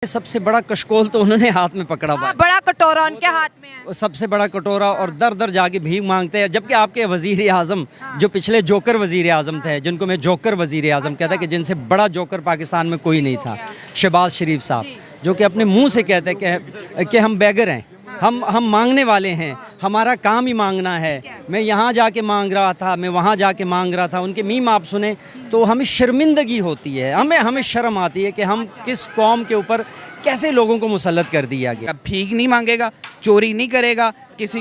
सबसे बड़ा कशकोल तो उन्होंने हाथ में पकड़ा हुआ है। बड़ा कटोरा उनके हाथ में है। सबसे बड़ा कटोरा और दर दर जाके भीख मांगते हैं। जबकि आपके वजीर आज़म जो पिछले जोकर वजीर आज़म थे, जिनको मैं जोकर वजीर आज़म कहता कि जिनसे बड़ा जोकर पाकिस्तान में कोई नहीं था, शहबाज शरीफ साहब, जो कि अपने मुंह से कहते हैं कि हम बेगर हैं, हम मांगने वाले हैं, हमारा काम ही मांगना है। मैं यहाँ जाके मांग रहा था, मैं वहाँ जाके मांग रहा था। उनके मीम आप सुने तो हमें शर्मिंदगी होती है, हमें शर्म आती है कि हम किस कौम के ऊपर कैसे लोगों को मुसल्लत कर दिया गया। भीख नहीं मांगेगा, चोरी नहीं करेगा, किसी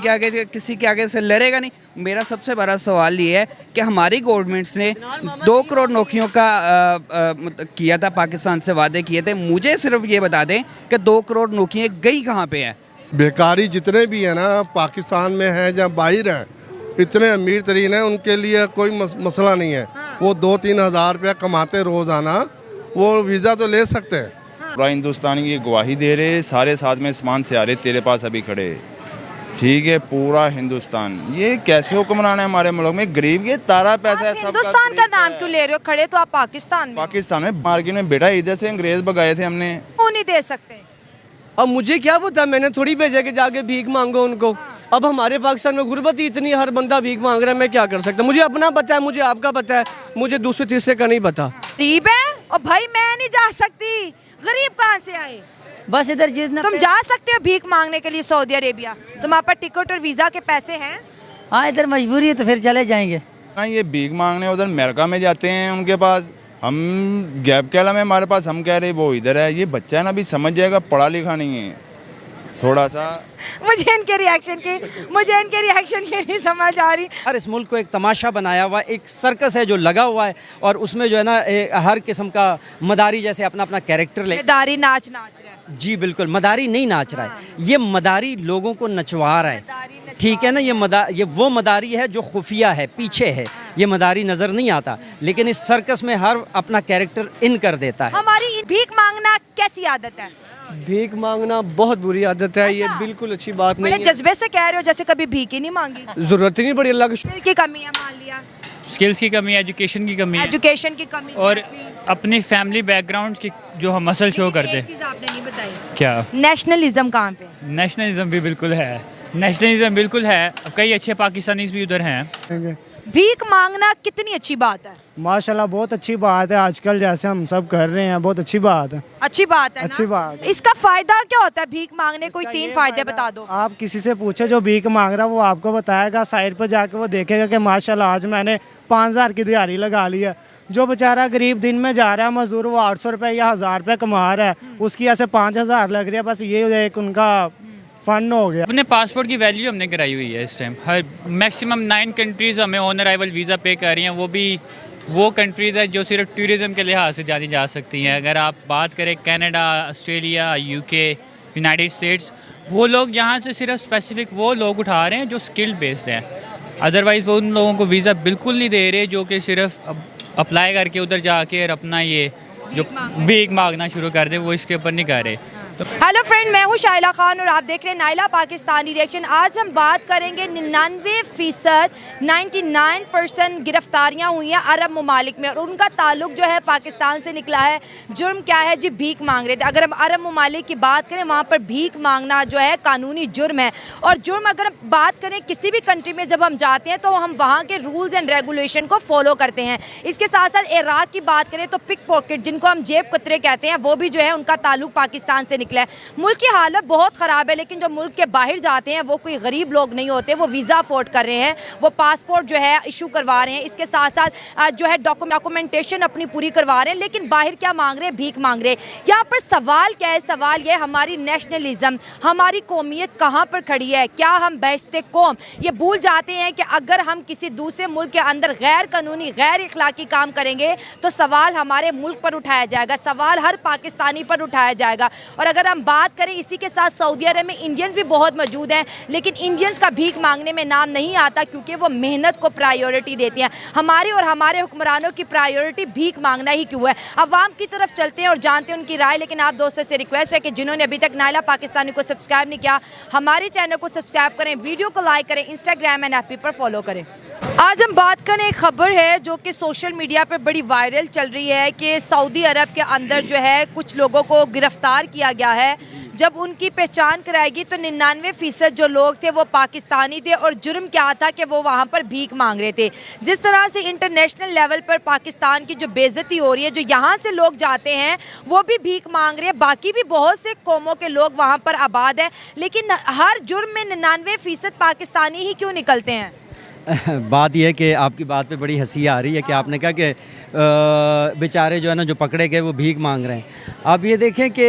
के आगे से लड़ेगा नहीं। मेरा सबसे बड़ा सवाल ये है कि हमारी गवर्नमेंट्स ने 2 करोड़ नौकरियों का किया था, पाकिस्तान से वादे किए थे। मुझे सिर्फ ये बता दें कि 2 करोड़ नौकरियाँ गई कहाँ पे हैं। बेकारी जितने भी हैं ना, पाकिस्तान में हैं या बाहर हैं, इतने अमीर तरीन हैं, उनके लिए कोई मसला नहीं है। वो 2-3 हज़ार रुपया कमाते रोज़ाना, वो वीज़ा तो ले सकते हैं। पूरा हिंदुस्तान की गवाही दे रहे, सारे साथ में आसमान से आ रहे, तेरे पास अभी खड़े, ठीक है, पूरा हिंदुस्तान। ये कैसे हुक्मरान है हमारे मुल्क में? गरीब के तारा पैसा है। हिंदुस्तान का नाम क्यों ले रहे हो? खड़े तो आप पाकिस्तान में मार्केट में बेटा, इधर से अंग्रेज भगाए थे हमने। क्यों नहीं दे सकते? अब मुझे क्या पता, मैंने थोड़ी भेजा कि जाके भीख मांगो उनको। अब हमारे पाकिस्तान में गुर्बत ही इतनी, हर बंदा भीख मांग रहा है, मैं क्या कर सकता? मुझे अपना पता है, मुझे आपका पता है, मुझे दूसरे तीसरे का नहीं पता। गरीब है और भाई मैं नहीं जा सकती। गरीब कहाँ से आए? बस इधर जितना तुम जा सकते हो भीख मांगने के लिए सऊदी अरेबिया, तुम्हारे पास टिकट और वीजा के पैसे हैं। हाँ, इधर मजबूरी है तो फिर चले जाएंगे। हाँ, ये भीख मांगने उधर अमेरिका में जाते हैं उनके पास, हम गैप कैला में हमारे पास, हम कह रहे वो इधर है। ये बच्चा है ना, अभी समझ जाएगा, पढ़ा लिखा नहीं है थोड़ा सा। मुझे इनके रिएक्शन की नहीं समझ आ रही। हर इस मुल्क को एक तमाशा बनाया हुआ, एक सर्कस है जो लगा हुआ है, और उसमें जो है ना हर किस्म का मदारी जैसे अपना अपना कैरेक्टर ले। मदारी नाच रहा है। जी बिल्कुल, मदारी नहीं नाच रहा है, ये मदारी लोगों को नचवा रहा है, ठीक है ना। ये वो मदारी है जो खुफिया है, पीछे है, ये मदारी नज़र नहीं आता, लेकिन इस सर्कस में हर अपना कैरेक्टर इन कर देता है। हमारी भीख मांगना कैसी आदत है? भीख मांगना बहुत बुरी आदत है। ये बिल्कुल अच्छी बात नहीं है। जज्बे से कह रहे हो जैसे कभी भीख ही नहीं मांगी। जरूरत ही नहीं पड़ी, अल्लाह की स्किल की कमी है, मान लिया स्किल्स की कमी है, एजुकेशन की कमी है, एजुकेशन की कमी और अपनी फैमिली बैकग्राउंड की जो हम मसल शो करते हैं। चीज आपने नहीं बताई, क्या नेशनलिज्म कहाँ पे? नेशनलिज्म भी बिल्कुल है, नेशनलिज्म बिल्कुल है। कई अच्छे पाकिस्तानीज भी उधर हैं। भीख मांगना कितनी अच्छी बात है? माशाल्लाह बहुत अच्छी बात है। आजकल जैसे हम सब कर रहे हैं, बहुत अच्छी बात है। अच्छी बात है, अच्छी बात है। इसका फायदा क्या होता है भीख मांगने? कोई 3 फायदे बता दो। आप किसी से पूछे जो भीख मांग रहा है, वो आपको बताएगा। साइड पर जाके वो देखेगा कि माशाल्लाह आज मैंने 5000 की दिहाड़ी लगा ली है। जो बेचारा गरीब दिन में जा रहा है मजदूर, वो 800 रुपये या 1000 रुपये कमा रहा है, उसकी ऐसे 5000 लग रही है। बस ये एक उनका फन हो गया। अपने पासपोर्ट की वैल्यू हमने कराई हुई है इस टाइम। हर मैक्सिमम 9 कंट्रीज़ हमें ऑन अराइवल वीज़ा पे कर रही हैं। वो भी वो कंट्रीज़ है जो सिर्फ टूरिज़म के लिहाज से जानी जा सकती हैं। अगर आप बात करें Canada, Australia, UK, United states, वो लोग यहाँ से सिर्फ स्पेसिफिक वो लोग उठा रहे हैं जो स्किल बेस्ड हैं। अदरवाइज़ वो उन लोगों को वीज़ा बिल्कुल नहीं दे रहे जो कि सिर्फ अप्लाई करके उधर जाके और अपना ये जो भीख मांगना शुरू कर दे, वो इसके ऊपर नहीं कर रहे। हेलो फ्रेंड, मैं हूँ शाइला खान और आप देख रहे हैं नाइला पाकिस्तानी रिएक्शन। आज हम बात करेंगे 99% 99% गिरफ्तारियाँ हुई हैं अरब ममालिक में, और उनका ताल्लुक जो है पाकिस्तान से निकला है। जुर्म क्या है जी? भीख मांग रहे थे। अगर हम अरब ममालिक की बात करें, वहाँ पर भीख मांगना जो है कानूनी जुर्म है। और जुर्म अगर हम बात करें किसी भी कंट्री में जब हम जाते हैं तो हम वहाँ के रूल्स एंड रेगुलेशन को फॉलो करते हैं। इसके साथ साथ इराक की बात करें तो पिक पॉकेट, जिनको हम जेब कतरे कहते हैं, वो भी जो है उनका ताल्लुक पाकिस्तान से निकला है। मुल्क की हालत बहुत ख़राब है, लेकिन जो मुल्क के बाहर जाते हैं वो कोई गरीब लोग नहीं होते। वो वीज़ा अफोर्ड कर रहे हैं, वो पासपोर्ट जो है इशू करवा रहे हैं, इसके साथ साथ जो है डॉक्यूमेंटेशन अपनी पूरी करवा रहे हैं, लेकिन बाहर क्या मांग रहे हैं? भीख मांग रहे हैं। यहाँ पर सवाल क्या है? सवाल ये, हमारी नेशनलिज्म, हमारी कौमियत कहाँ पर खड़ी है? क्या हम बैस्ते कौम ये भूल जाते हैं कि अगर हम किसी दूसरे मुल्क के अंदर गैर कानूनी, गैर इखलाकी काम करेंगे तो सवाल हमारे मुल्क पर उठाया जाएगा, सवाल हर पाकिस्तानी पर उठाया जाएगा। और अगर हम बात करें इसी के साथ सऊदी अरब में इंडियंस भी बहुत मौजूद हैं, लेकिन इंडियंस का भीख मांगने में नाम नहीं आता क्योंकि वो मेहनत को प्रायोरिटी देते हैं। हमारे और हमारे हुक्मरानों की प्रायोरिटी भीख मांगना ही क्यों है? अवाम की तरफ चलते हैं और जानते हैं उनकी राय। लेकिन आप दोस्तों से रिक्वेस्ट है कि जिन्होंने अभी तक नाइला पाकिस्तानी को सब्सक्राइब नहीं किया, हमारे चैनल को सब्सक्राइब करें, वीडियो को लाइक करें, इंस्टाग्राम एंड FB पर फॉलो करें। आज हम बात करें, एक खबर है जो कि सोशल मीडिया पे बड़ी वायरल चल रही है कि सऊदी अरब के अंदर जो है कुछ लोगों को गिरफ्तार किया गया है। जब उनकी पहचान कराएगी तो 99% जो लोग थे वो पाकिस्तानी थे और जुर्म क्या था कि वो वहाँ पर भीख मांग रहे थे। जिस तरह से इंटरनेशनल लेवल पर पाकिस्तान की जो बेइज्जती हो रही है, जो यहाँ से लोग जाते हैं वो भी भीख मांग रहे हैं, बाकी भी बहुत से कौमों के लोग वहाँ पर आबाद हैं, लेकिन हर जुर्म में 99% पाकिस्तानी ही क्यों निकलते हैं? बात यह है कि आपकी बात पे बड़ी हंसी आ रही है कि आपने कहा कि बेचारे जो है ना जो पकड़े गए वो भीख मांग रहे हैं। आप ये देखें कि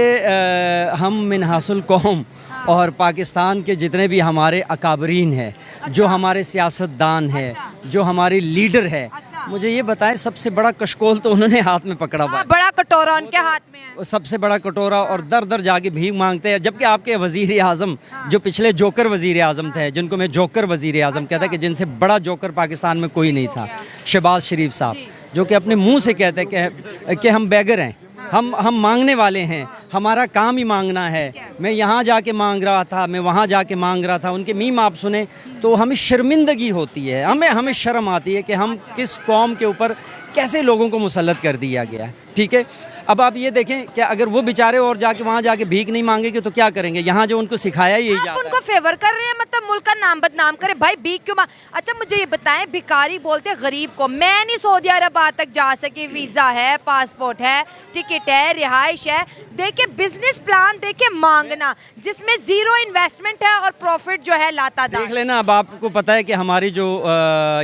हम मिनहासुल कौम और पाकिस्तान के जितने भी हमारे अकाबरीन हैं, जो हमारे सियासतदान हैं, जो हमारे लीडर हैं, मुझे ये बताएं सबसे बड़ा कशकोल तो उन्होंने हाथ में पकड़ा हुआ है। बड़ा कटोरा उनके हाथ में है, सबसे बड़ा कटोरा, और दर दर जाके भीख मांगते हैं। जबकि आपके वज़ीर आज़म जो पिछले जोकर वज़ीर आज़म थे, जिनको मैं जोकर वज़ीर आज़म कहता कि जिनसे बड़ा जोकर पाकिस्तान में कोई नहीं था, शहबाज शरीफ साहब, जो कि अपने मुंह से कहते हैं कि हम बेगर हैं, हम मांगने वाले हैं, हमारा काम ही मांगना है। मैं यहाँ जाके मांग रहा था, मैं वहाँ जाके मांग रहा था। उनके मीम आप सुने तो हमें शर्मिंदगी होती है, हमें शर्म आती है कि हम किस कौम के ऊपर कैसे लोगों को मुसल्लत कर दिया गया है। ठीक है, अब आप ये देखें कि अगर वो बेचारे और जाके वहाँ जाके भीख नहीं मांगेंगे तो क्या करेंगे? यहाँ जो उनको सिखाया यही जाता है। उनको फेवर कर रहे हैं, मतलब मुल्क का नाम बदनाम करे। भाई भीख क्यों अच्छा मुझे ये बताएं, भिखारी बोलते गरीब को। मैं नहीं सऊदी अरब आज तक जा सकी, वीज़ा है, पासपोर्ट है, टिकट है, रिहाइश है, देखे बिजनेस प्लान देखे मांगना जिसमें जीरो इन्वेस्टमेंट है और प्रॉफिट जो है लाता देख लेना। अब आपको पता है कि हमारी जो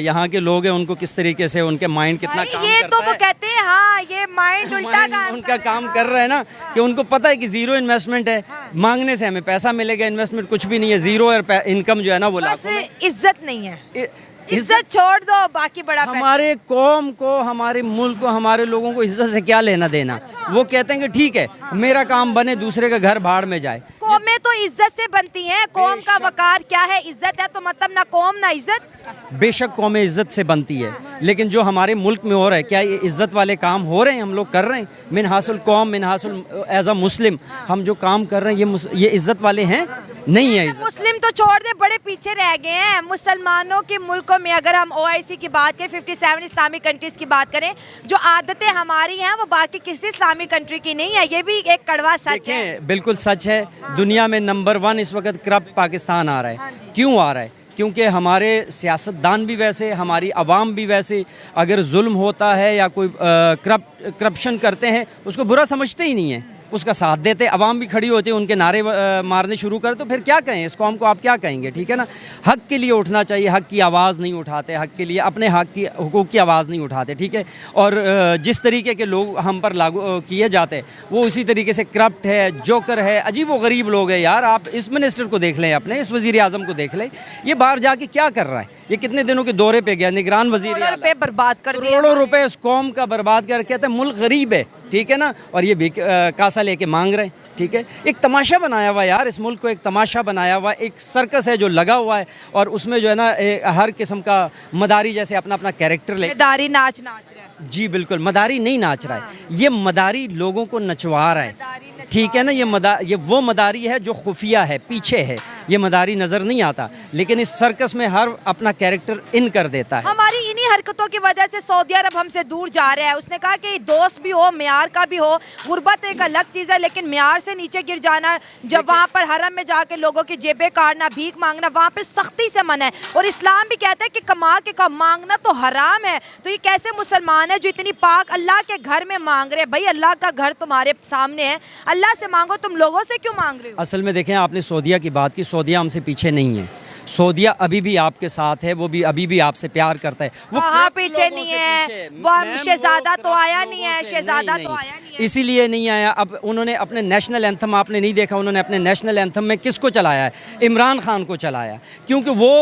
यहाँ के लोग हैं उनको किस तरीके से उनके माइंड कितना काम ये करता तो वो है। कहते हैं हाँ ये माइंड उल्टा काम उनका काम कर रहा है ना, कि उनको पता है कि जीरो इन्वेस्टमेंट है, मांगने से हमें पैसा मिलेगा, इन्वेस्टमेंट कुछ भी नहीं है, जीरो इनकम जो है ना वो लाखों में। इज्जत नहीं है, इज्जत छोड़ दो, बाकी बड़ा हमारे कौम को, हमारे मुल्क को, हमारे लोगों को इज्जत से क्या लेना देना। वो कहते हैं कि ठीक है मेरा काम बने, दूसरे का घर भाड़ में जाए। कौमें तो इज्जत से बनती हैं, कौम का वकार क्या है? इज्जत है तो मतलब ना कौम ना इज्जत। बेशक कौमें इज्जत से बनती है, लेकिन जो हमारे मुल्क में हो रहा है, क्या ये इज्जत वाले काम हो रहे हैं? हम लोग कर रहे हैं मिन हासिल कौम, मिन हासिल एज अ मुस्लिम, हम जो काम कर रहे हैं ये इज्जत वाले हैं? नहीं है इज्जत। मुस्लिम तो छोड़ दे, बड़े पीछे रह गए हैं मुसलमानों के मुल्कों में। अगर हम OIC की बात करें, 57 इस्लामिक कंट्रीज की बात करें, जो आदतें हमारी हैं वो बाकी किसी इस्लामिक कंट्री की नहीं है। ये भी एक कड़वा सच है। बिल्कुल सच है। दुनिया में नंबर 1 इस वक्त करप्ट पाकिस्तान आ रहा है। क्यों आ रहा है? क्योंकि हमारे सियासतदान भी वैसे, हमारी आवाम भी वैसे। अगर जुल्म होता है या कोई करप्शन करते हैं उसको बुरा समझते ही नहीं है, उसका साथ देते। अवाम भी खड़ी होती है, उनके नारे मारने शुरू कर, तो फिर क्या कहें इस कौम को? आप क्या कहेंगे? ठीक है ना, हक के लिए उठना चाहिए, हक की आवाज़ नहीं उठाते, हक के लिए अपने हक की हुकूक की आवाज़ नहीं उठाते। ठीक है, और जिस तरीके के लोग हम पर लागू किए जाते हैं वो उसी तरीके से करप्ट है, जोकर है, अजीब व गरीब लोग हैं यार। आप इस मिनिस्टर को देख लें, अपने इस वज़ीर आज़म को देख लें, ये बाहर जाके क्या कर रहा है? ये कितने दिनों के दौरे पे गया, निगरान वज़ीर रुपए बर्बाद कर दिए, करोड़ों रुपए इस कौम का बर्बाद कर, कहते हैं मुल्क गरीब है। ठीक है ना, और ये भी कासा लेके मांग रहे हैं। ठीक है, एक तमाशा बनाया हुआ है यार, इस मुल्क को एक तमाशा बनाया हुआ है, एक सर्कस है जो लगा हुआ है, और उसमें जो है ना हर किस्म का मदारी जैसे अपना अपना कैरेक्टर ले, मदारी नाच रहा है। जी बिल्कुल, मदारी नहीं नाच रहा है, ये मदारी लोगों को नचवा रहा है। ठीक है ना, ये वो मदारी है जो खुफिया है, पीछे है, ये मदारी नज़र नहीं आता, लेकिन इस सर्कस में हर अपना कैरेक्टर इन कर देता है। हमारी इन्हीं हरकतों की वजह से सऊदी अरब हमसे दूर जा रहा है। उसने कहा कि दोस्त भी हो, म्यार का भी हो, गुर्बत एक अलग चीज़ है, लेकिन म्यार से नीचे गिर जाना, जब वहाँ पर हरम में जाके लोगों की जेबें काटना, भीख मांगना, वहाँ पे सख्ती से मना है। और इस्लाम भी कहता है कि कमा के मांगना तो हराम है। तो ये कैसे मुसलमान है जो इतनी पाक अल्लाह के घर में मांग रहे हैं? भाई अल्लाह का घर तुम्हारे सामने है, अल्लाह से मांगो, तुम लोगों से क्यों मांग रहे हो? असल में देखें, आपने सऊदिया की बात की, सऊदिया हमसे पीछे नहीं है, सऊदिया अभी भी आपके साथ है, वो भी अभी भी आपसे प्यार करता है। वो कहाँ पीछे नहीं है? वो शहजादा तो आया नहीं है, शहजादा तो आया नहीं है, इसीलिए नहीं आया। अब उन्होंने अपने नेशनल एंथम, आपने नहीं देखा, उन्होंने अपने नेशनल एंथम में किसको चलाया है? इमरान खान को चलाया, क्योंकि वो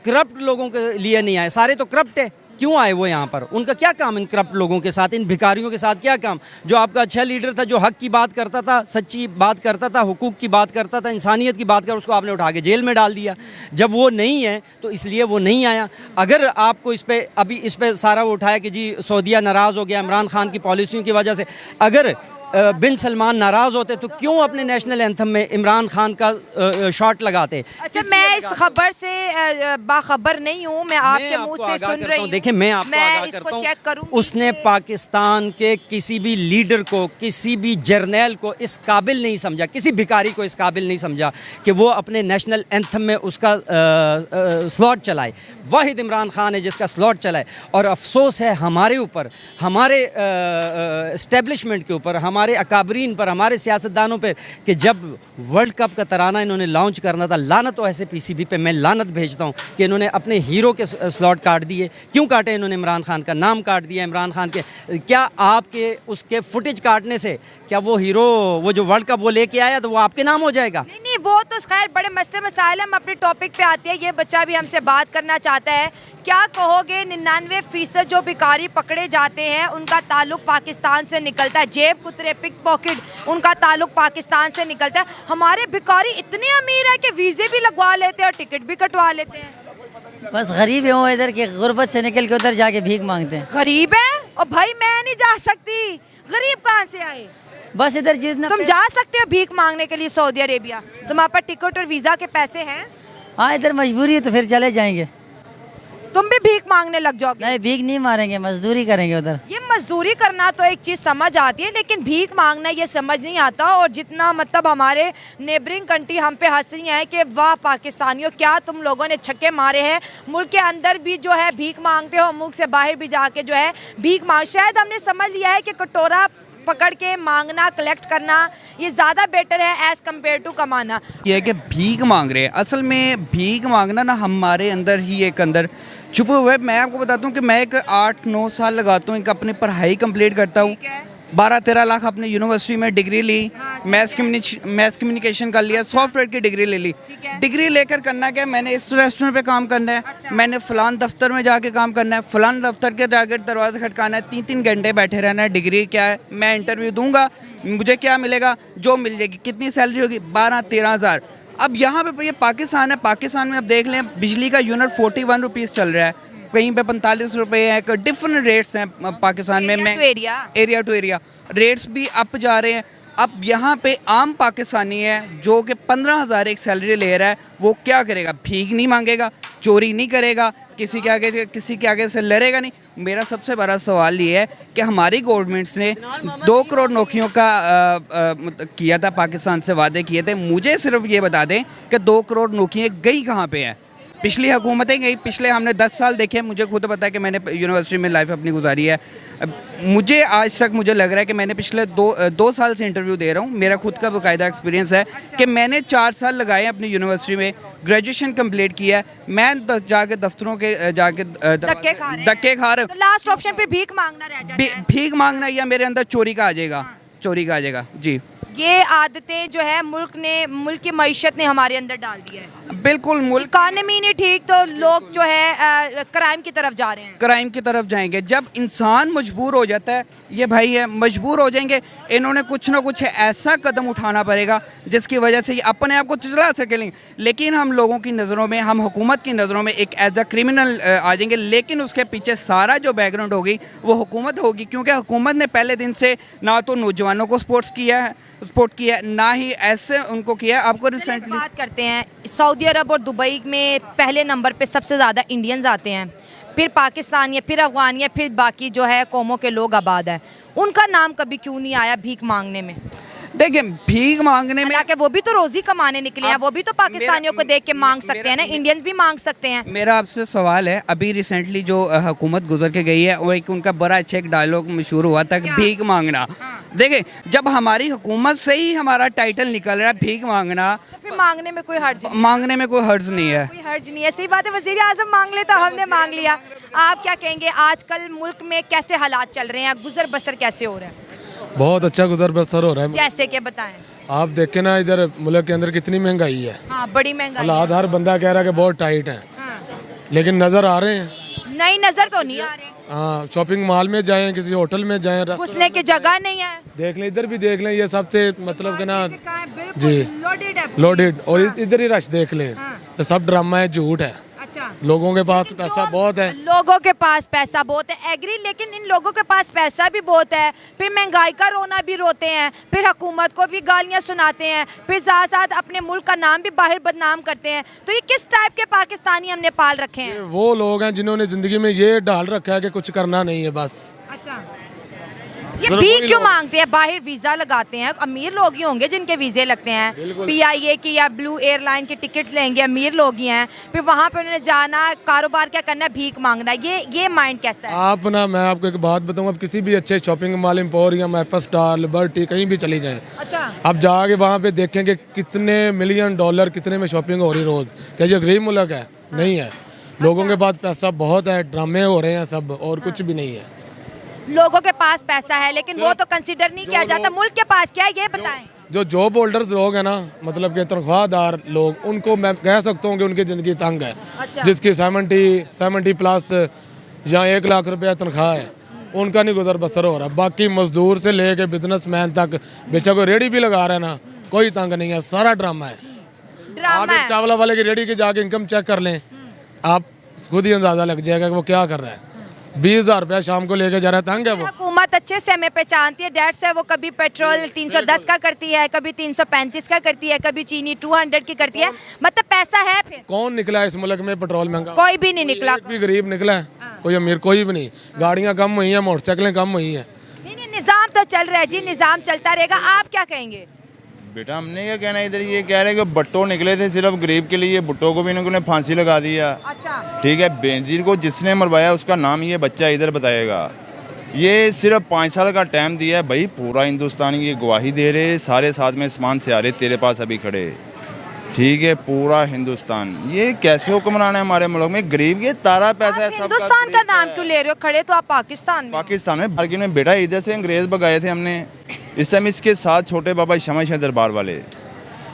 करप्ट लोगों के लिए नहीं आए, सारे तो करप्ट है। क्यों आए वो यहाँ पर? उनका क्या काम इन करप्ट लोगों के साथ, इन भिखारियों के साथ क्या काम? जो आपका अच्छा लीडर था, जो हक की बात करता था, सच्ची बात करता था, हुकूक की बात करता था, इंसानियत की बात कर, उसको आपने उठा के जेल में डाल दिया। जब वो नहीं है तो इसलिए वो नहीं आया। अगर आपको इस पे सारा वो उठाया कि जी सऊदिया नाराज़ हो गया इमरान खान की पॉलिसियों की वजह से, अगर बिन सलमान नाराज़ होते तो क्यों अपने नेशनल एंथम में इमरान खान का शॉट लगाते? अच्छा, मैं इस खबर से बाखबर नहीं हूँ, मैं आपके मुंह से सुन रही हूँ। देखिए मैं आपको आगाह करता इसको हूँ, चेक करूँ। उसने पाकिस्तान के किसी भी लीडर को, किसी भी जर्नैल को इस काबिल नहीं समझा, किसी भिखारी को इस काबिल नहीं समझा कि वो अपने नेशनल एंथम में उसका स्लॉट चलाए। वाहिद इमरान खान है जिसका स्लॉट चलाए। और अफसोस है हमारे ऊपर, हमारे इस्टेब्लिशमेंट के ऊपर, हमारे अकाबरीन पर, हमारे सियासतदानों पर कि जब वर्ल्ड कप का तराना इन्होंने लॉन्च करना था, लानत तो ऐसे पीसीबी पे मैं लानत भेजता हूँ कि इन्होंने अपने हीरो के स्लॉट काट दिए। क्यों काटे इन्होंने? इमरान खान का नाम काट दिया। इमरान खान के क्या आपके उसके फुटेज काटने से क्या वो हीरो, वो जो वर्ल्ड कप वो लेके आया तो वो आपके नाम हो जाएगा? नहीं नहीं, वो तो खैर बड़े मसले मसाइल, हम अपने टॉपिक पे आते हैं। ये बच्चा भी हमसे बात करना चाहता है। क्या कहोगे 99% जो भिखारी पकड़े जाते हैं उनका ताल्लुक पाकिस्तान से निकलता है, जेब कुतरे, पिक पॉकेट, उनका ताल्लुक पाकिस्तान से निकलता है। हमारे भिखारी इतने अमीर है कि वीज़े भी लगवा लेते हैं और टिकट भी कटवा लेते हैं। बस गरीब है वो, इधर के गुर्बत से निकल के उधर जाके भीख मांगते हैं। गरीब है? और भाई मैं नहीं जा सकती, गरीब कहाँ से आए? बस इधर जितना तुम जा सकते हो भीख मांगने के लिए सऊदी अरेबिया, तुम्हारे पास टिकट और वीज़ा के पैसे हैं? हाँ, इधर मजबूरी है तो फिर चले जाएंगे। तुम भी भीख मांगने लग जाओगे? नहीं, भीख नहीं मारेंगे, मजदूरी करेंगे उधर। ये मजदूरी करना तो एक चीज़ समझ आती है, लेकिन भीख मांगना ये समझ नहीं आता। और जितना मतलब हमारे नेबरिंग कंट्री हम पे हंस रही है कि वाह पाकिस्तानियों, क्या तुम लोगों ने छक्के मारे हैं, मुल्क के अंदर भी जो है भीख मांगते हो, मुल्क से बाहर भी जाके जो है भीख मांग। शायद हमने समझ लिया है कि कटोरा पकड़ के मांगना, कलेक्ट करना ये ज़्यादा बेटर है एज़ कम्पेयर टू कमाना। ये है कि भीख मांग रहे हैं। असल में भीख मांगना ना हमारे अंदर ही एक अंदर छुपे हुए। मैं आपको बताता हूँ कि मैं एक 8-9 साल लगाता हूँ, एक अपनी पढ़ाई कंप्लीट करता हूँ। 12-13 लाख अपने यूनिवर्सिटी में डिग्री ली, मैथ कम्युनिकेशन कर लिया, सॉफ्टवेयर की डिग्री ले ली। डिग्री लेकर करना क्या, मैंने इस रेस्टोरेंट पे काम करना है, मैंने फ़लान दफ्तर में जाके काम करना है, फ़लान दफ्तर के जाकर दरवाज़ा खटकाना है, 3-3 घंटे बैठे रहना है। डिग्री क्या है, मैं इंटरव्यू दूंगा, मुझे क्या मिलेगा, जो मिल जाएगी। कितनी सैलरी होगी? 12-13 हज़ार। अब यहाँ पे ये पाकिस्तान है, पाकिस्तान में अब देख लें बिजली का यूनिट 41 रुपीज़ चल रहा है, कहीं पे 45 रुपये है। डिफरेंट रेट्स हैं पाकिस्तान में। एरिया टू एरिया रेट्स भी अप जा रहे हैं। अब यहाँ पे आम पाकिस्तानी है जो कि 15,000 एक सैलरी ले रहा है, वो क्या करेगा? भीख नहीं मांगेगा, चोरी नहीं करेगा, किसी के आगे से लड़ेगा नहीं। मेरा सबसे बड़ा सवाल ये है कि हमारी गवर्नमेंट्स ने 2 करोड़ नौकरियों का किया था, पाकिस्तान से वादे किए थे। मुझे सिर्फ ये बता दें कि 2 करोड़ नौकरियाँ गई कहाँ पे हैं? पिछली हुकूमतें गई, पिछले हमने 10 साल देखे। मुझे खुद पता है कि मैंने यूनिवर्सिटी में लाइफ अपनी गुजारी है। मुझे आज तक मुझे लग रहा है कि मैंने पिछले दो साल से इंटरव्यू दे रहा हूँ। मेरा खुद का बाकायदा एक्सपीरियंस है कि मैंने 4 साल लगाए अपनी यूनिवर्सिटी में, ग्रेजुएशन कंप्लीट किया है। मैं जाके दफ्तरों के जाके धक्के खा रहे हूँ। लास्ट ऑप्शन पे भीख मांगना रह जाता है। भीख मांगना या मेरे अंदर चोरी का आ जाएगा, चोरी का आ जाएगा जी। ये आदतें जो है मुल्क की मईशत ने हमारे अंदर डाल दी है। बिल्कुल, मुल्क इकानमी नहीं ठीक तो लोग जो है क्राइम की तरफ जा रहे हैं, क्राइम की तरफ जाएंगे। जब इंसान मजबूर हो जाता है, ये भाई है मजबूर हो जाएंगे, इन्होंने कुछ ना कुछ ऐसा कदम उठाना पड़ेगा जिसकी वजह से ये अपने आप को चला सकेंगे। लेकिन हम लोगों की नज़रों में, हम हुकूमत की नज़रों में एक एज अ क्रिमिनल आ जाएंगे। लेकिन उसके पीछे सारा जो बैकग्राउंड होगी वो हुकूमत होगी, क्योंकि हुकूमत ने पहले दिन से ना तो नौजवानों को सपोर्ट किया है, ना ही ऐसे उनको किया। आपको रिसेंटली बात करते हैं, सऊदी अरब और दुबई में पहले नंबर पे सबसे ज़्यादा इंडियंस आते हैं, फिर पाकिस्तान है, फिर अफगान है, फिर बाकी जो है कौमों के लोग आबाद हैं। उनका नाम कभी क्यों नहीं आया भीख मांगने में? देखिए, भीख मांगने में हालांकि वो भी तो रोजी कमाने निकले हैं, वो भी तो पाकिस्तानियों को देख के मांग सकते हैं ना, इंडियंस भी मांग सकते हैं। मेरा आपसे सवाल है, अभी रिसेंटली जो हुकूमत गुजर के गई है, वो एक उनका बड़ा अच्छा एक डायलॉग मशहूर हुआ था, भीख मांगना। देखिए, जब हमारी हुकूमत से ही हमारा टाइटल निकल रहा है भीख मांगना, तो फिर मांगने में कोई हर्ज नहीं, मांगने में कोई हर्ज नहीं है, कोई हर्ज नहीं है। सही बात है, वज़ीर आज़म मांग ले तो हमने मांग लिया। आप क्या कहेंगे, आजकल मुल्क में कैसे हालात चल रहे हैं, गुजर बसर कैसे हो रहा है? बहुत अच्छा गुजर बसर हो रहा है। जैसे कि बताएं। आप देखें ना, इधर मुल्क के अंदर कितनी महंगाई है। हाँ, बड़ी महंगाई है। हालात हर बंदा कह रहा है कि बहुत टाइट है, लेकिन नजर आ रहे हैं। नहीं, नजर तो नहीं आ रहे। हाँ, शॉपिंग मॉल में जाएं, किसी होटल में जाएं, घुसने की जगह नहीं है। देख लें, इधर भी देख लें, ये सबसे मतलब कि ना जी लोडेड, और इधर ही रश देख लें, तो सब ड्रामा है, झूठ है। अच्छा, लोगों के पास पैसा बहुत है। लोगों के पास पैसा बहुत है, एग्री, लेकिन इन लोगों के पास पैसा भी बहुत है, फिर महंगाई का रोना भी रोते हैं, फिर हुकूमत को भी गालियां सुनाते हैं, फिर साथ साथ अपने मुल्क का नाम भी बाहर बदनाम करते हैं। तो ये किस टाइप के पाकिस्तानी हमने पाल रखे हैं? वो लोग हैं जिन्होंने ज़िंदगी में ये डाल रखा है कि कुछ करना नहीं है बस। अच्छा, ये भीख क्यों मांगते हैं? बाहर वीजा लगाते हैं, अमीर लोग ही होंगे जिनके वीजे लगते हैं, PIA की या ब्लू एयरलाइन की टिकट्स लेंगे, अमीर लोग ही हैं, फिर वहाँ पे उन्होंने जाना, कारोबार क्या करना है, भीख मांगना, ये माइंड कैसा है? आप ना, मैं आपको एक बात बताऊँ, आप किसी भी अच्छे shopping mall, emporium, Apple star, liberty, कहीं भी चली जाएं, अच्छा, आप जाके वहाँ पे देखेंगे कितने मिलियन डॉलर कितने में शॉपिंग हो रही रोज़। क्या ये गरीब मुल्क है? नहीं है। लोगों के पास पैसा बहुत है, ड्रामे हो रहे हैं सब, और कुछ भी नहीं है। लोगों के पास पैसा है लेकिन वो तो कंसीडर नहीं किया जाता। मुल्क के पास क्या है ये बताएं? जो जॉब होल्डर्स लोग हैं ना, मतलब कि तनख्वाहदार लोग, उनको मैं कह सकता हूँ कि उनकी ज़िंदगी तंग है। अच्छा। जिसकी 70 प्लस या 1 लाख रुपया तनख्वाह है, उनका नहीं गुजर बसर हो रहा। बाकी मजदूर से लेके बिजनेसमैन तक, बेचा कोई रेडी भी लगा रहा है ना, कोई तंग नहीं है, सारा ड्रामा है। आप एक चावला वाले की रेडी की जाके इनकम चेक कर लें, आप खुद ही अंदाजा लग जाएगा कि वो क्या कर रहा है। 20,000 रुपया शाम को लेके जा रहा है, तंग है वो। हुकूमत अच्छे से हमें पहचानती है, डेढ़ से वो कभी पेट्रोल 310 का करती है, कभी 335 का करती है, कभी चीनी 200 की करती है, मतलब पैसा है। फिर कौन निकला है इस मुल्क में पेट्रोल महंगा? कोई भी नहीं निकला, कोई भी गरीब निकला है, कोई अमीर कोई भी नहीं। गाड़ियाँ कम हुई हैं, मोटरसाइकिलें कम हुई हैं। नहीं, निज़ाम तो चल रहा है जी, निज़ाम चलता रहेगा। आप क्या कहेंगे? बेटा हमने क्या कहना है, इधर ये कह रहे हैं कि भुट्टो निकले थे सिर्फ गरीब के लिए, भुट्टो को भी इन्होंने फांसी लगा दिया। अच्छा, ठीक है, बेनजीर को जिसने मरवाया उसका नाम ये बच्चा इधर बताएगा। ये सिर्फ 5 साल का टाइम दिया है भाई, पूरा हिंदुस्तान ये गवाही दे रहे, सारे साथ में सामान से आ रहे तेरे पास अभी खड़े। ठीक है, पूरा हिंदुस्तान। ये कैसे हुक्मरान है हमारे मुल्क में? गरीब ये तारा पैसा है। हिंदुस्तान का नाम क्यों ले रहे हो? खड़े तो आप पाकिस्तान में। पाकिस्तान में बाकी में बेटा इधर से अंग्रेज भगाए थे हमने, इस टाइम इसके साथ छोटे बाबा शमश है दरबार वाले,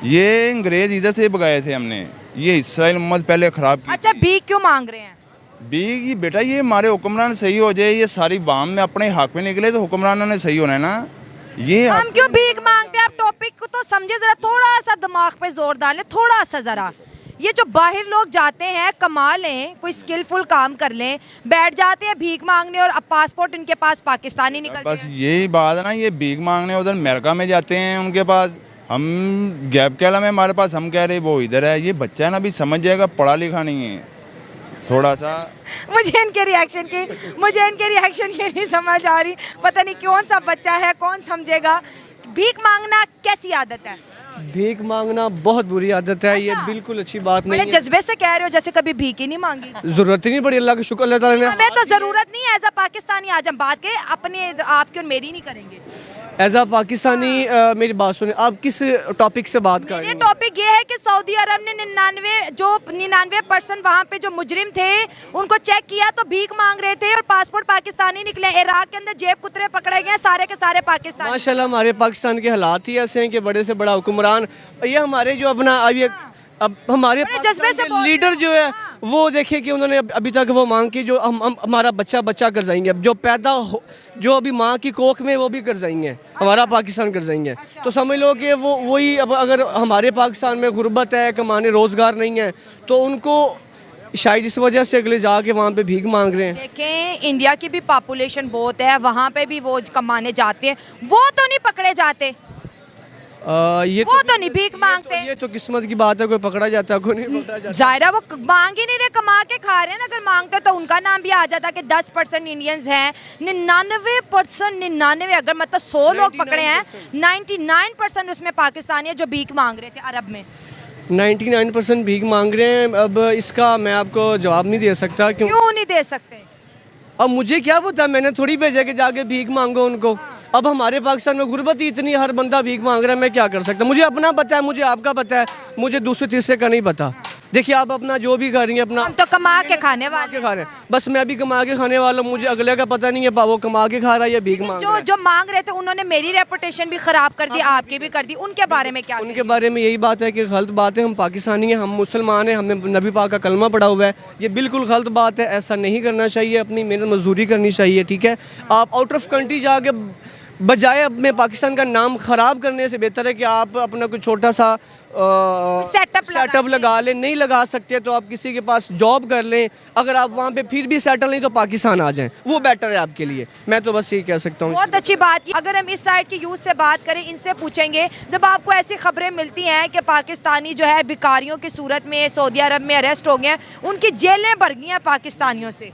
ये अंग्रेज इधर से भगाए थे हमने। ये इसराइल उम्मत पहले खराब की। अच्छा, भीख क्यों मांग रहे हैं? भीख ये बेटा, ये हमारे हुक्मरान सही हो जाए, ये सारी वाम में अपने हक में निकले तो हुक्मरानों ने सही होना है ना। ये हम क्यों भीख मांगते हैं? आप टॉपिक को तो समझे जरा, थोड़ा सा दिमाग पे जोर डालें, थोड़ा सा जरा। ये जो बाहर लोग जाते हैं, कमा लें, कोई स्किलफुल काम कर लें, बैठ जाते हैं भीख मांगने, और अब पासपोर्ट इनके पास पाकिस्तानी निकलते बस हैं। यही बात है ना, ये भीख मांगने उधर अमेरिका में जाते हैं उनके पास, हम गैप कैला में हमारे पास, हम कह रहे वो इधर है। ये बच्चा है ना, अभी समझ जाएगा, पढ़ा लिखा नहीं है थोड़ा सा। मुझे इनके रिएक्शन की नहीं समझ आ रही, पता नहीं कौन सा बच्चा है, कौन समझेगा। भीख मांगना कैसी आदत है? भीख मांगना बहुत बुरी आदत है। ये बिल्कुल अच्छी बात नहीं बड़े है। जज्बे से कह रहे हो जैसे कभी भीख ही नहीं मांगी। जरूरत ही नहीं पड़ी, अल्लाह का शुक्र, अल्लाह ताला ने। हमें तो जरूरत नहीं है, एज अ पाकिस्तानी। आज हम बात करें अपने, आपकी और मेरी नहीं करेंगे। एज अ पाकिस्तानी मेरी बात सुने, आप किस टॉपिक से बात कर रहे ये हैं? टॉपिक ये है कि सऊदी अरब ने 99% वहाँ पे जो मुजरिम थे उनको चेक किया तो भीख मांग रहे थे, और पासपोर्ट पाकिस्तानी निकले। इराक के अंदर जेब कुतरे पकड़े गए, सारे के सारे पाकिस्तानी। माशाल्लाह हमारे पाकिस्तान के हालात ही ऐसे हैं कि बड़े से बड़ा हुक्मरान, ये हमारे जो अपना अब हमारे जज्बे से लीडर जो है वो देखें कि उन्होंने अभी तक वो मांग की, जो हम हमारा बच्चा कर जाएंगे, अब जो पैदा हो, जो अभी माँ की कोख में, वो भी कर जाएंगे, हमारा पाकिस्तान कर जाएंगे। तो समझ लो कि वो वही, अब अगर हमारे पाकिस्तान में गुर्बत है, कमाने रोज़गार नहीं है, तो उनको शायद इस वजह से अगले जाके वहाँ पे भीख मांग रहे हैं। देखें, इंडिया की भी पॉपुलेशन बहुत है, वहाँ पे भी वो कमाने जाते हैं, वो तो नहीं पकड़े जाते, ये वो तो नहीं भीख मांगते। ये तो किस्मत की बात है, कोई पकड़ा जाता है, कोई नहीं पकड़ा जाता। जायरा वो मांग ही नहीं रहे, कमा के खा रहे हैं ना। अगर मांगते तो उनका नाम भी आ जाता कि 10% इंडियंस हैं। 99%, अगर मतलब 100 लोग पकड़े हैं, 99% उसमें पाकिस्तानी है जो भीख मांग रहे थे अरब में। 99% भीख मांग रहे हैं। अब इसका मैं आपको जवाब नहीं दे सकता। क्यों नहीं दे सकते? अब मुझे क्या पता, मैंने थोड़ी भेजा कि जाके भीख मांगो उनको। अब हमारे पाकिस्तान में गुर्बत ही इतनी, हर बंदा भीख मांग रहा है, मैं क्या कर सकता। मुझे अपना पता है, मुझे आपका पता है, मुझे दूसरे तीसरे का नहीं पता। देखिए आप अपना जो भी कर रही हैं अपना, हम तो कमा के खाने वाले खा रहे हैं, बस मैं भी कमा के खाने वाला हूँ, मुझे अगले का पता नहीं है वो कमा के खा रहा है या भीख मांग रहा है। जो मांग रहे थे उन्होंने मेरी रेपुटेशन भी खराब कर दी, आपकी भी कर दी, उनके बारे में क्या? उनके बारे में यही बात है कि गलत बात है। हम पाकिस्तानी हैं, हम मुसलमान हैं, हमने नबी पाक का कलमा पढ़ा हुआ है, ये बिल्कुल गलत बात है, ऐसा नहीं करना चाहिए, अपनी मेहनत मजदूरी करनी चाहिए। ठीक है, आप आउट ऑफ कंट्री जाके बजाय अपने पाकिस्तान का नाम ख़राब करने से बेहतर है कि आप अपना कोई छोटा सा सेटअप लगा लें। नहीं लगा सकते तो आप किसी के पास जॉब कर लें। अगर आप वहाँ पे फिर भी सेटल नहीं तो पाकिस्तान आ जाएं, वो बेटर है आपके लिए। मैं तो बस यही कह सकता हूँ। बहुत अच्छी बात की। अगर हम इस साइड की यूथ से बात करें, इनसे पूछेंगे, जब आपको ऐसी खबरें मिलती हैं कि पाकिस्तानी जो है भिखारियों की सूरत में सऊदी अरब में अरेस्ट हो गए हैं, उनकी जेलें भर गई हैं पाकिस्तानियों से,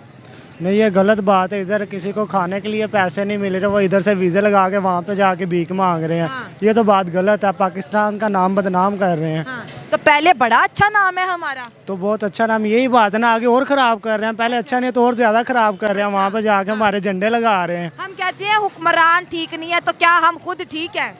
नहीं ये गलत बात है। इधर किसी को खाने के लिए पैसे नहीं मिल रहे, वो इधर से वीज़े लगा के वहाँ पे जाके भीख मांग रहे हैं। ये तो बात गलत है, पाकिस्तान का नाम बदनाम कर रहे हैं। तो पहले बड़ा अच्छा नाम है हमारा, तो बहुत अच्छा नाम, यही बात है ना, आगे और ख़राब कर रहे हैं। पहले अच्छा नहीं तो और ज़्यादा ख़राब कर रहे हैं। वहाँ पे जाके हमारे झंडे लगा रहे हैं। हम कहते हैं हुक्मरान ठीक नहीं है, तो क्या हम खुद ठीक है?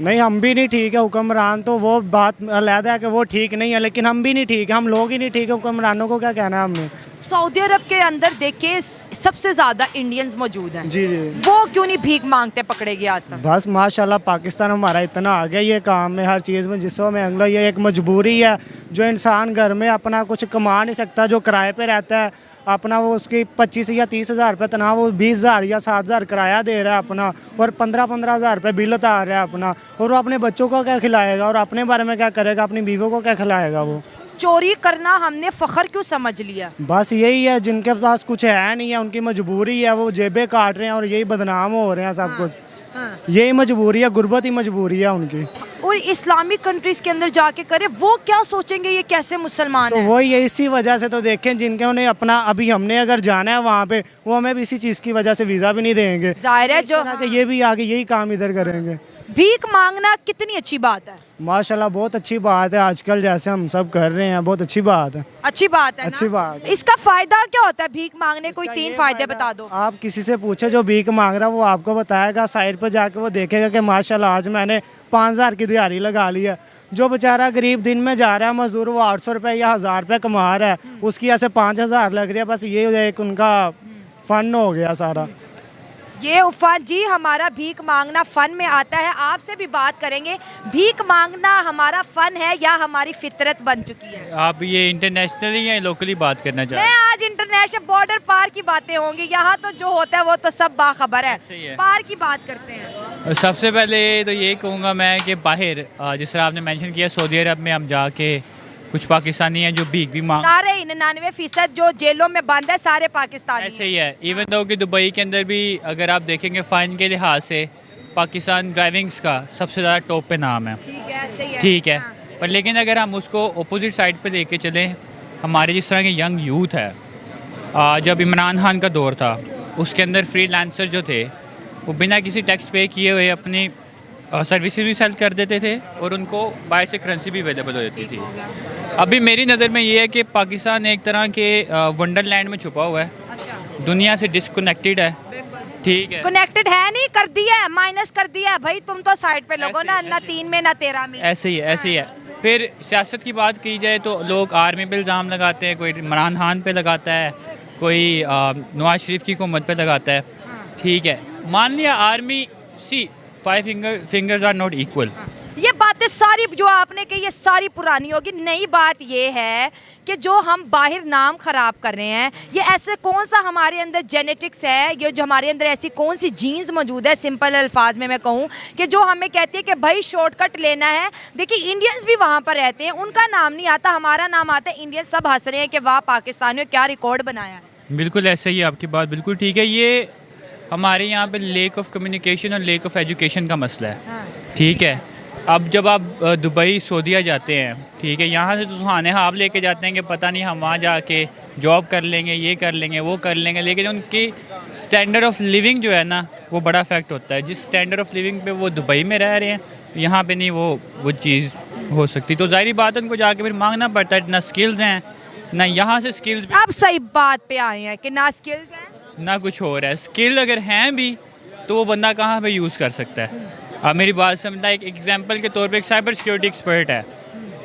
नहीं, हम भी नहीं ठीक है। हुक्मरान तो वो बात अलहदा है कि वो ठीक नहीं है, लेकिन हम भी नहीं ठीक है। हम लोग ही नहीं ठीक है, हुक्मरानों को क्या कहना है हमने। सऊदी अरब के अंदर देखिए सबसे ज़्यादा इंडियंस मौजूद हैं। जी जी। वो क्यों नहीं भीख मांगते पकड़े गए आज तक? बस माशाल्लाह पाकिस्तान हमारा इतना आ गया ये काम में, हर चीज़ में, जिससे में अंगलो। ये एक मजबूरी है। जो इंसान घर में अपना कुछ कमा नहीं सकता, जो किराए पे रहता है अपना, वो उसकी 25 या 30 हज़ार रुपये तनख्वाह, वो 20,000 या 7,000 किराया दे रहा है अपना, और 15-15 हज़ार रुपये बिल उतार रहा है अपना, और वो अपने बच्चों को क्या खिलाएगा और अपने बारे में क्या करेगा, अपनी बीवियों को क्या खिलाएगा वो। चोरी करना हमने फ़ख्र क्यों समझ लिया? बस यही है, जिनके पास कुछ है नहीं है उनकी मजबूरी है, वो जेबें काट रहे हैं और यही बदनाम हो रहे हैं सब कुछ। यही मजबूरी है, गुर्बत ही मजबूरी है उनकी। और इस्लामिक कंट्रीज के अंदर जाके करे, वो क्या सोचेंगे ये कैसे मुसलमान तो हैं? वही है, इसी वजह से तो देखें जिनके उन्हें अपना, अभी हमने अगर जाना है वहाँ पे, वो हमें भी इसी चीज़ की वजह से वीज़ा भी नहीं देंगे। जाहिर है जो ये भी आगे यही काम इधर करेंगे। भीख मांगना कितनी अच्छी बात है। माशाल्लाह बहुत अच्छी बात है, आजकल जैसे हम सब कर रहे हैं, बहुत अच्छी बात है। अच्छी बात है ना? अच्छी बात है। इसका फायदा क्या होता है भीख मांगने? कोई 3 फायदे बता दो। आप किसी से पूछे जो भीख मांग रहा है, वो आपको बताएगा। साइड पर जाके वो देखेगा कि माशाल्लाह आज मैंने 5,000 की दिहाड़ी लगा ली है। जो बेचारा गरीब दिन में जा रहा है मजदूर, वो 800 रुपये या 1,000 रुपये कमा रहा है, उसकी ऐसे 5,000 लग रही है। बस ये एक उनका फन हो गया सारा। ये उफान जी, हमारा भीख मांगना फन में आता है। आपसे भी बात करेंगे, भीख मांगना हमारा फन है या हमारी फितरत बन चुकी है? आप ये इंटरनेशनली या लोकली बात करना चाह रहे मैं हैं? आज इंटरनेशनल बॉर्डर पार की बातें होंगी। यहाँ तो जो होता है वो तो सब बाखबर है। सही है। पार की बात करते हैं। सबसे पहले तो ये कहूँगा मैं कि बाहर जिस तरह आपने मेंशन किया, सऊदी अरब में हम जाके कुछ पाकिस्तानी हैं जो भीख भी मांग, सारे 99% जो जेलों में बंद है सारे पाकिस्तानी ऐसे ही है। इवन दो कि दुबई के अंदर भी अगर आप देखेंगे फ़ाइन के लिहाज से पाकिस्तान ड्राइविंग्स का सबसे ज़्यादा टॉप पे नाम है। ठीक है, सही है। ठीक है। हाँ। पर लेकिन अगर हम उसको अपोजिट साइड पे लेके चलें, हमारे जिस तरह के यंग यूथ है, जब इमरान खान का दौर था उसके अंदर फ्रीलांसर जो थे वो बिना किसी टैक्स पे किए हुए अपनी सर्विसेज भी सेल कर देते थे और उनको बाहर से करेंसी भी अवेलेबल हो जाती थी। अभी मेरी नज़र में ये है कि पाकिस्तान एक तरह के वंडरलैंड में छुपा हुआ है। अच्छा। दुनिया से डिस्कनेक्टेड है। ठीक है, कनेक्टेड है नहीं, कर दिया है, माइनस कर दिया है भाई। तुम तो साइड पे लोगो ना, ना 3 में ना 13 में। ऐसे ही है, ऐसे ही है। फिर सियासत की बात की जाए तो लोग आर्मी पे इल्ज़ाम लगाते हैं, कोई इमरान खान पे लगाता है, कोई नवाज शरीफ की हुकूमत पे लगाता है। ठीक है, मान लिया army, see 5 fingers are not equal. ये बातें सारी जो आपने कही ये सारी पुरानी होगी। नई बात ये है कि जो हम बाहर नाम खराब कर रहे हैं, ये ऐसे कौन सा हमारे अंदर जेनेटिक्स है, ये जो हमारे अंदर ऐसी कौन सी जीन्स मौजूद है, सिंपल अल्फाज में मैं कहूँ, कि जो हमें कहती है कि भाई शॉर्टकट लेना है। देखिए इंडियंस भी वहाँ पर रहते हैं, उनका नाम नहीं आता, हमारा नाम आता है। इंडियंस सब हंस रहे हैं कि वाह पाकिस्तानियों क्या रिकॉर्ड बनाया है। बिल्कुल ऐसे ही, आपकी बात बिल्कुल ठीक है। ये हमारे यहाँ पे लेक ऑफ कम्युनिकेशन और लेक ऑफ एजुकेशन का मसला है। ठीक है, अब जब आप दुबई सऊदीया जाते हैं, ठीक है, यहाँ से तो सुहाने ख्वाब लेके जाते हैं कि पता नहीं हम वहाँ जाके जॉब कर लेंगे, ये कर लेंगे, वो कर लेंगे, लेकिन उनकी स्टैंडर्ड ऑफ लिविंग जो है ना वो बड़ा इफेक्ट होता है। जिस स्टैंडर्ड ऑफ लिविंग पे वो दुबई में रह रहे हैं, यहाँ पे नहीं वो चीज़ हो सकती। तो ज़ाहिर बात है उनको जाके फिर मांगना पड़ता है। ना स्किल्स हैं, ना यहाँ से स्किल्स। अब सही बात पे आए हैं कि ना स्किल्स हैं ना कुछ हो रहा है। स्किल अगर हैं भी तो वो बंदा कहाँ पे यूज़ कर सकता है? आप मेरी बात समझना। एक एग्जांपल के तौर पे एक साइबर सिक्योरिटी एक्सपर्ट है,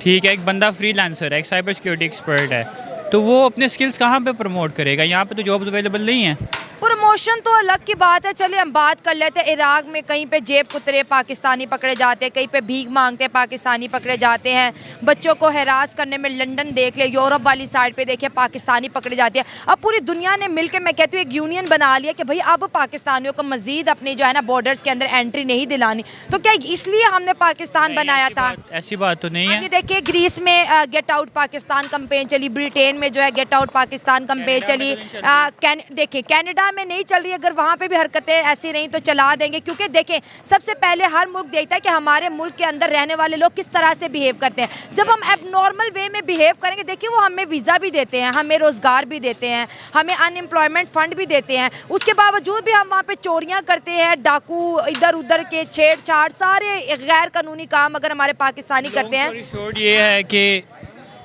ठीक है, एक बंदा फ्रीलांसर है, एक साइबर सिक्योरिटी एक्सपर्ट है, तो वो अपने स्किल्स कहाँ पे प्रमोट करेगा? यहाँ पे तो जॉब्स अवेलेबल नहीं है। प्रमोशन तो अलग की बात है, चलिए हम बात कर लेते हैं। इराक में कहीं पे जेब कुतरे पाकिस्तानी पकड़े जाते हैं, कहीं पे भीख मांगते पाकिस्तानी पकड़े जाते हैं, बच्चों को हरास करने में लंदन देख ले, यूरोप वाली साइड पे देखिए पाकिस्तानी पकड़े जाते हैं। अब पूरी दुनिया ने मिलकर मैं कहती हूँ एक यूनियन बना लिया कि भाई अब पाकिस्तानियों को मजीद अपनी जो है ना बॉर्डर्स के अंदर एंट्री नहीं दिलानी। तो क्या इसलिए हमने पाकिस्तान बनाया था? ऐसी बात तो नहीं है। देखिए ग्रीस में गेट आउट पाकिस्तान कैंपेन चली, ब्रिटेन में जो है गेट आउट पाकिस्तान कैंपेन चली, देखिए कनाडा में नहीं चल रही। अगर वहाँ पे भी हरकतें ऐसी नहीं तो चला देंगे, क्योंकि देखें सबसे पहले हर मुल्क देखता है कि हमारे मुल्क के अंदर रहने वाले लोग किस तरह से बिहेव करते हैं। जब हम एबनॉर्मल वे में बिहेव करेंगे, देखिए वो हमें वीज़ा भी देते हैं, हमें रोज़गार भी देते हैं, हमें अनएम्प्लॉयमेंट फंड भी देते हैं, उसके बावजूद भी हम वहाँ पे चोरियाँ करते हैं, डाकू इधर उधर के छेड़छाड़ सारे गैर कानूनी काम अगर हमारे पाकिस्तानी करते हैं। शॉर्ट ये है कि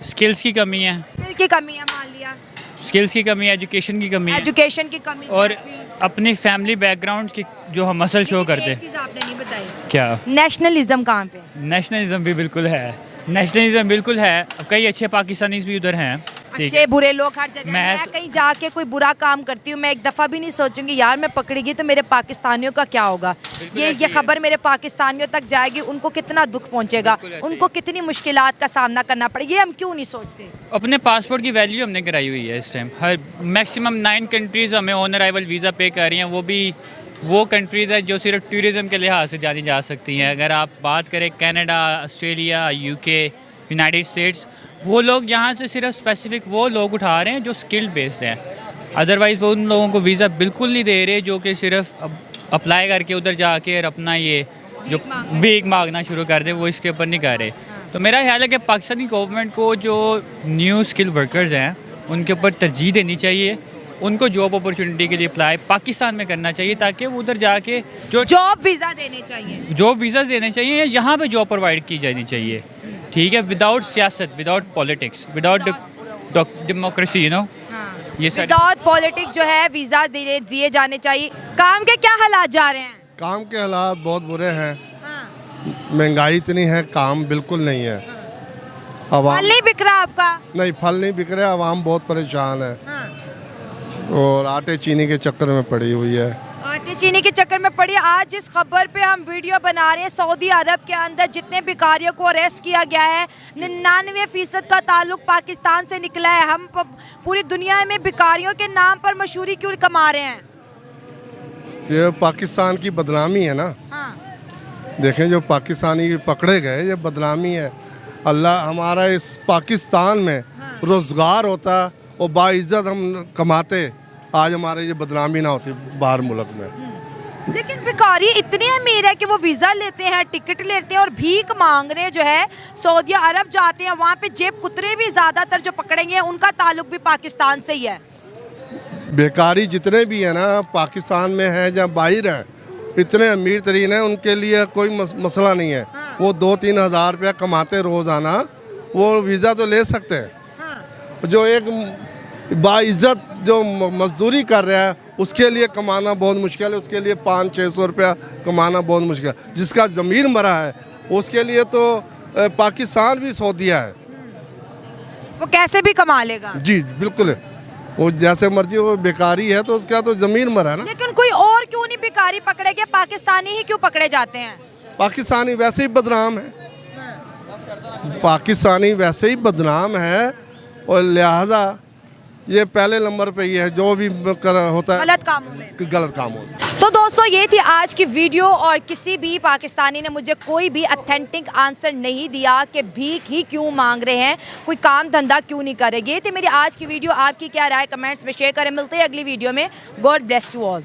स्किल्स की कमी है, स्किल की कमी है, मान लिया स्किल्स की कमी है, एजुकेशन की कमी है, एजुकेशन की कमी और अपनी फैमिली बैकग्राउंड की जो हम मसल शो करते हैं। चीज़ आपने नहीं बताई, क्या नेशनलिज्म कहाँ पे? नेशनलिज्म भी बिल्कुल है, नेशनलिज्म बिल्कुल है। कई अच्छे पाकिस्तानीज भी उधर हैं, ठीक है। अच्छे बुरे लोग हर जगह। मैं मैं कहीं जाके कोई बुरा काम करती हूँ, मैं एक दफ़ा भी नहीं सोचूंगी यार मैं पकड़ी गई तो मेरे पाकिस्तानियों का क्या होगा। ये खबर मेरे पाकिस्तानियों तक जाएगी, उनको कितना दुख पहुँचेगा, उनको कितनी मुश्किलात का सामना करना पड़ेगा, ये हम क्यों नहीं सोचते? अपने पासपोर्ट की वैल्यू हमने कराई हुई है इस टाइम। हर मैक्सिमम 9 कंट्रीज़ हमें ऑन अराइवल वीज़ा पे कर रही हैं, वो भी वो कंट्रीज़ है जो सिर्फ टूरिज़म के लिहाज से जानी जा सकती हैं। अगर आप बात करें Canada, Australia, UK, United states, वो लोग यहाँ से सिर्फ स्पेसिफिक वो लोग उठा रहे हैं जो स्किल बेस्ड हैं। अदरवाइज़ वो उन लोगों को वीज़ा बिल्कुल नहीं दे रहे जो कि सिर्फ अप्लाई करके उधर जाके और अपना ये जो भीख मांगना शुरू कर दे, वो इसके ऊपर नहीं कर रहे। तो मेरा ख्याल है कि पाकिस्तानी गवर्नमेंट को जो न्यू स्किल वर्कर्स हैं उनके ऊपर तरजीह देनी चाहिए, उनको जॉब अपॉर्चुनिटी के लिए अप्लाई पाकिस्तान में करना चाहिए, ताकि वो उधर जाके जो जॉब वीज़ा देने चाहिए, जॉब वीज़ा देने चाहिए, यहाँ पे जॉब प्रोवाइड की जानी चाहिए, ठीक है, विदाउट सियासत, without politics, without democracy, you know. ये विदाउट पॉलिटिक्स जो है वीज़ा दिए जाने चाहिए। काम के क्या हालात जा रहे हैं? काम के हालात बहुत बुरे हैं, महंगाई इतनी है, काम बिल्कुल नहीं है। फल नहीं बिक रहा आपका? नहीं, फल नहीं बिक रहा, आवाम बहुत परेशान है और आटे चीनी के चक्कर में पड़ी हुई है। आटे चीनी के चक्कर में पड़ी। आज जिस खबर पे हम वीडियो बना रहे हैं, सऊदी अरब के अंदर जितने भिखारियों को अरेस्ट किया गया है 99% का ताल्लुक पाकिस्तान से निकला है। हम पूरी दुनिया में भिखारियों के नाम पर मशहूरी क्यों कमा रहे हैं? ये पाकिस्तान की बदनामी है ना। देखें जो पाकिस्तानी पकड़े गए, ये बदनामी है। अल्लाह हमारा इस पाकिस्तान में रोज़गार होता और बाइज्जत हम कमाते, आज हमारे ये बदनामी ना होती बाहर मुल्क में। लेकिन भिखारी इतने अमीर है कि वो वीज़ा लेते हैं, टिकट लेते हैं और भीख मांग रहे जो है सऊदी अरब जाते हैं, वहाँ पे जेब कुतरे भी ज़्यादातर जो पकड़ेंगे उनका ताल्लुक भी पाकिस्तान से ही है। बेकारी जितने भी हैं ना पाकिस्तान में हैं या बाहर हैं, इतने अमीर तरीन हैं, उनके लिए कोई मसला नहीं है। वो 2-3 हज़ार रुपया कमाते रोज़ाना, वो वीज़ा तो ले सकते हैं। जो एक बाइज्जत जो मजदूरी कर रहा है उसके लिए कमाना बहुत मुश्किल है, उसके लिए 500-600 रुपया कमाना बहुत मुश्किल है। जिसका ज़मीर मरा है उसके लिए तो पाकिस्तान भी सौ दिया है, वो कैसे भी कमा लेगा। जी बिल्कुल, वो जैसे मर्जी, वो बेकारी है तो उसका तो ज़मीर मरा है ना। लेकिन कोई और क्यों नहीं भिखारी पकड़े गए, पाकिस्तानी ही क्यों पकड़े जाते हैं? पाकिस्तानी वैसे ही बदनाम है, पाकिस्तानी वैसे ही बदनाम है और लिहाजा ये पहले नंबर पे ही है जो भी होता है गलत कामों में, गलत कामों में। तो दोस्तों ये थी आज की वीडियो और किसी भी पाकिस्तानी ने मुझे कोई भी ऑथेंटिक आंसर नहीं दिया कि भीख ही क्यों मांग रहे हैं, कोई काम धंधा क्यों नहीं करेंगे। ये थी मेरी आज की वीडियो। आपकी क्या राय कमेंट्स में शेयर करें। मिलते हैं अगली वीडियो में। God bless you all.